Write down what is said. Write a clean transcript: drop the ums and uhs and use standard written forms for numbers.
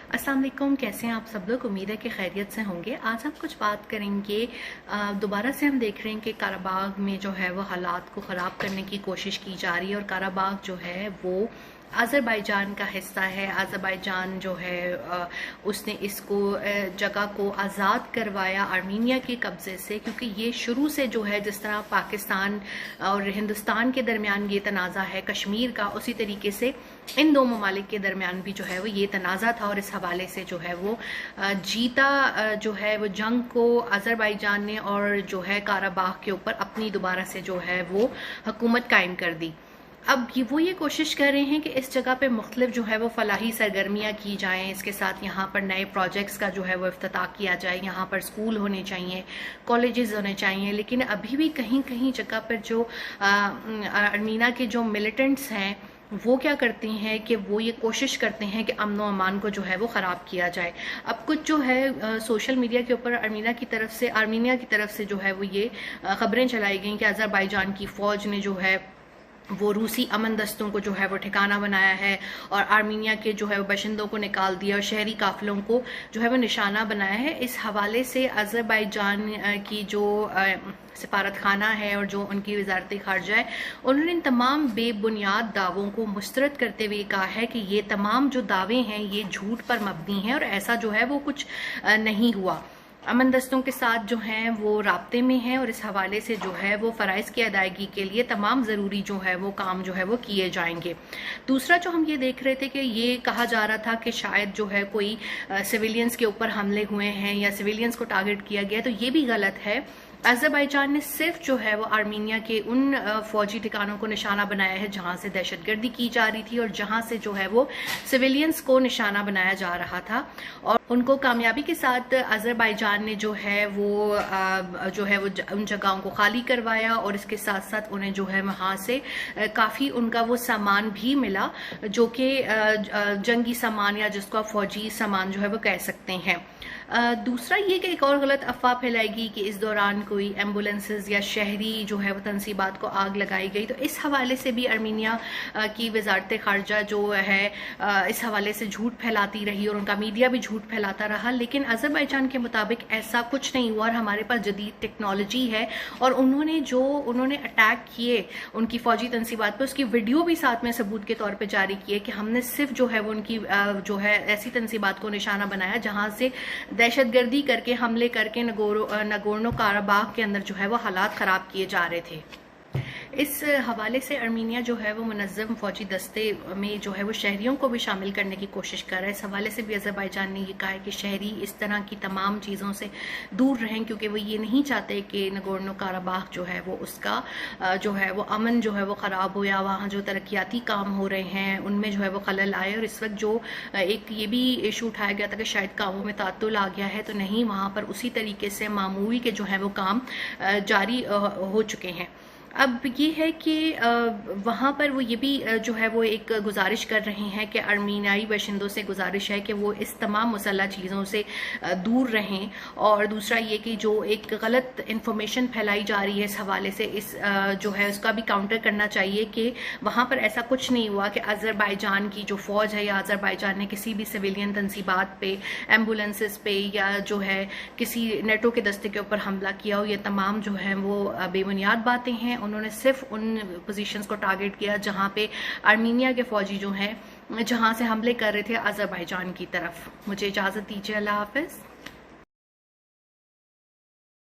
अस्सलाम वालेकुम, कैसे हैं आप सब लोग। उम्मीद है कि खैरियत से होंगे। आज हम कुछ बात करेंगे। दोबारा से हम देख रहे हैं कि काराबाग में जो है वो हालात को ख़राब करने की कोशिश की जा रही है और काराबाग जो है वो अज़रबैजान का हिस्सा है। अज़रबैजान जो है उसने इसको जगह को आज़ाद करवाया आर्मीनिया के कब्ज़े से, क्योंकि ये शुरू से जो है जिस तरह पाकिस्तान और हिंदुस्तान के दरमियान ये तनाज़ा है कश्मीर का, उसी तरीके से इन दो ममालिक के दरमियान भी जो है वो ये तनाज़ा था। और इस हवाले से जो है वो जीता जो है वो जंग को अज़रबैजान ने और जो है काराबाग के ऊपर अपनी दोबारा से जो है वो हुकूमत कायम कर दी। अब वो ये कोशिश कर रहे हैं कि इस जगह पे मुख्तलिफ जो है वो फलाही सरगर्मियाँ की जाएं, इसके साथ यहाँ पर नए प्रोजेक्ट्स का जो है वो इफ्तिताह किया जाए, यहाँ पर स्कूल होने चाहिए, कॉलेजेस होने चाहिए। लेकिन अभी भी कहीं कहीं जगह पर जो आर्मीना के जो मिलिटेंट्स हैं वो क्या करते हैं कि वो ये कोशिश करते हैं कि अमन व अमान को जो है वो ख़राब किया जाए। अब कुछ जो है सोशल मीडिया के ऊपर आर्मीनिया की तरफ से जो है वो ये ख़बरें चलाई गई कि अज़रबैजान की फ़ौज ने जो है वो रूसी अमन दस्तों को जो है वो ठिकाना बनाया है और आर्मीनिया के जो है वो बशिंदों को निकाल दिया और शहरी काफिलों को जो है वो निशाना बनाया है। इस हवाले से अज़रबैजान की जो सफारत खाना है और जो उनकी वजारत खारजा है, उन्होंने इन तमाम बेबुनियाद दावों को मुस्तरद करते हुए कहा है कि ये तमाम जो दावे हैं ये झूठ पर मबनी हैं और ऐसा जो है वो कुछ नहीं हुआ। अमन दस्तों के साथ जो हैं वो राब्ते में हैं और इस हवाले से जो है वो फ़राइज़ की अदायगी के लिए तमाम ज़रूरी जो है वो काम जो है वो किए जाएंगे। दूसरा जो हम ये देख रहे थे कि ये कहा जा रहा था कि शायद जो है कोई सिविलियंस के ऊपर हमले हुए हैं या सिविलियंस को टारगेट किया गया, तो ये भी गलत है। अज़रबैजान ने सिर्फ जो है वो आर्मीनिया के उन फौजी ठिकानों को निशाना बनाया है जहां से दहशतगर्दी की जा रही थी और जहां से जो है वो सिविलियंस को निशाना बनाया जा रहा था, और उनको कामयाबी के साथ अज़रबैजान ने जो है वो उन जगहों को खाली करवाया और इसके साथ साथ उन्हें जो है वहां से काफ़ी उनका वो सामान भी मिला जो कि जंगी सामान या जिसको आप फौजी सामान जो है वो कह सकते हैं। दूसरा ये कि एक और गलत अफवाह फैलाएगी कि इस दौरान कोई एम्बुलेंसेस या शहरी जो है वो तनसीबात को आग लगाई गई, तो इस हवाले से भी आर्मीनिया की वजारत खारजा जो है इस हवाले से झूठ फैलाती रही और उनका मीडिया भी झूठ फैलाता रहा। लेकिन अज़रबैजान के मुताबिक ऐसा कुछ नहीं हुआ और हमारे पास जदीद टेक्नोलॉजी है और उन्होंने अटैक किए उनकी फौजी तनसीबात पर, उसकी वीडियो भी साथ में सबूत के तौर पर जारी किए कि हमने सिर्फ जो है वो उनकी जो है ऐसी तनसीबात को निशाना बनाया जहां से दहशतगर्दी करके हमले करके नगोर्नो काराबाग के अंदर जो है वो हालात ख़राब किए जा रहे थे। इस हवाले से आर्मीनिया जो है वो मुनज़्ज़म फौजी दस्ते में जो है वो शहरियों को भी शामिल करने की कोशिश कर रहा है। इस हवाले से भी अज़रबैजान ने ये कहा है कि शहरी इस तरह की तमाम चीज़ों से दूर रहें, क्योंकि वो ये नहीं चाहते कि नगोर्नो काराबाग जो है वो उसका जो है वो अमन जो है वो ख़राब हो या वहाँ जो तरक्याती काम हो रहे हैं उनमें जो है वो खलल आए। और इस वक्त जो एक ये भी इशू उठाया गया था कि शायद कामों में तातुल आ गया है, तो नहीं, वहाँ पर उसी तरीके से मामूल के जो है वो काम जारी हो चुके हैं। अब ये है कि वहाँ पर वो ये भी जो है वो एक गुजारिश कर रहे हैं कि आर्मीनियाई बाशिंदों से गुजारिश है कि वो इस तमाम मुसल्लह चीज़ों से दूर रहें। और दूसरा ये कि जो एक गलत इन्फॉर्मेशन फैलाई जा रही है इस हवाले से इस जो है उसका भी काउंटर करना चाहिए कि वहाँ पर ऐसा कुछ नहीं हुआ कि अज़रबैजान की जो फ़ौज है या अज़रबैजान ने किसी भी सिविलियन तनसीबात पे, एम्बुलेंसेस पे या जो है किसी नेटो के दस्ते के ऊपर हमला किया हो। ये तमाम जो है वो बेबुनियाद बातें हैं। उन्होंने सिर्फ उन पोजीशंस को टारगेट किया जहां पे आर्मीनिया के फौजी जो हैं जहां से हमले कर रहे थे अज़रबैजान की तरफ। मुझे इजाज़त दीजिए, अल्लाह हाफ़िज़।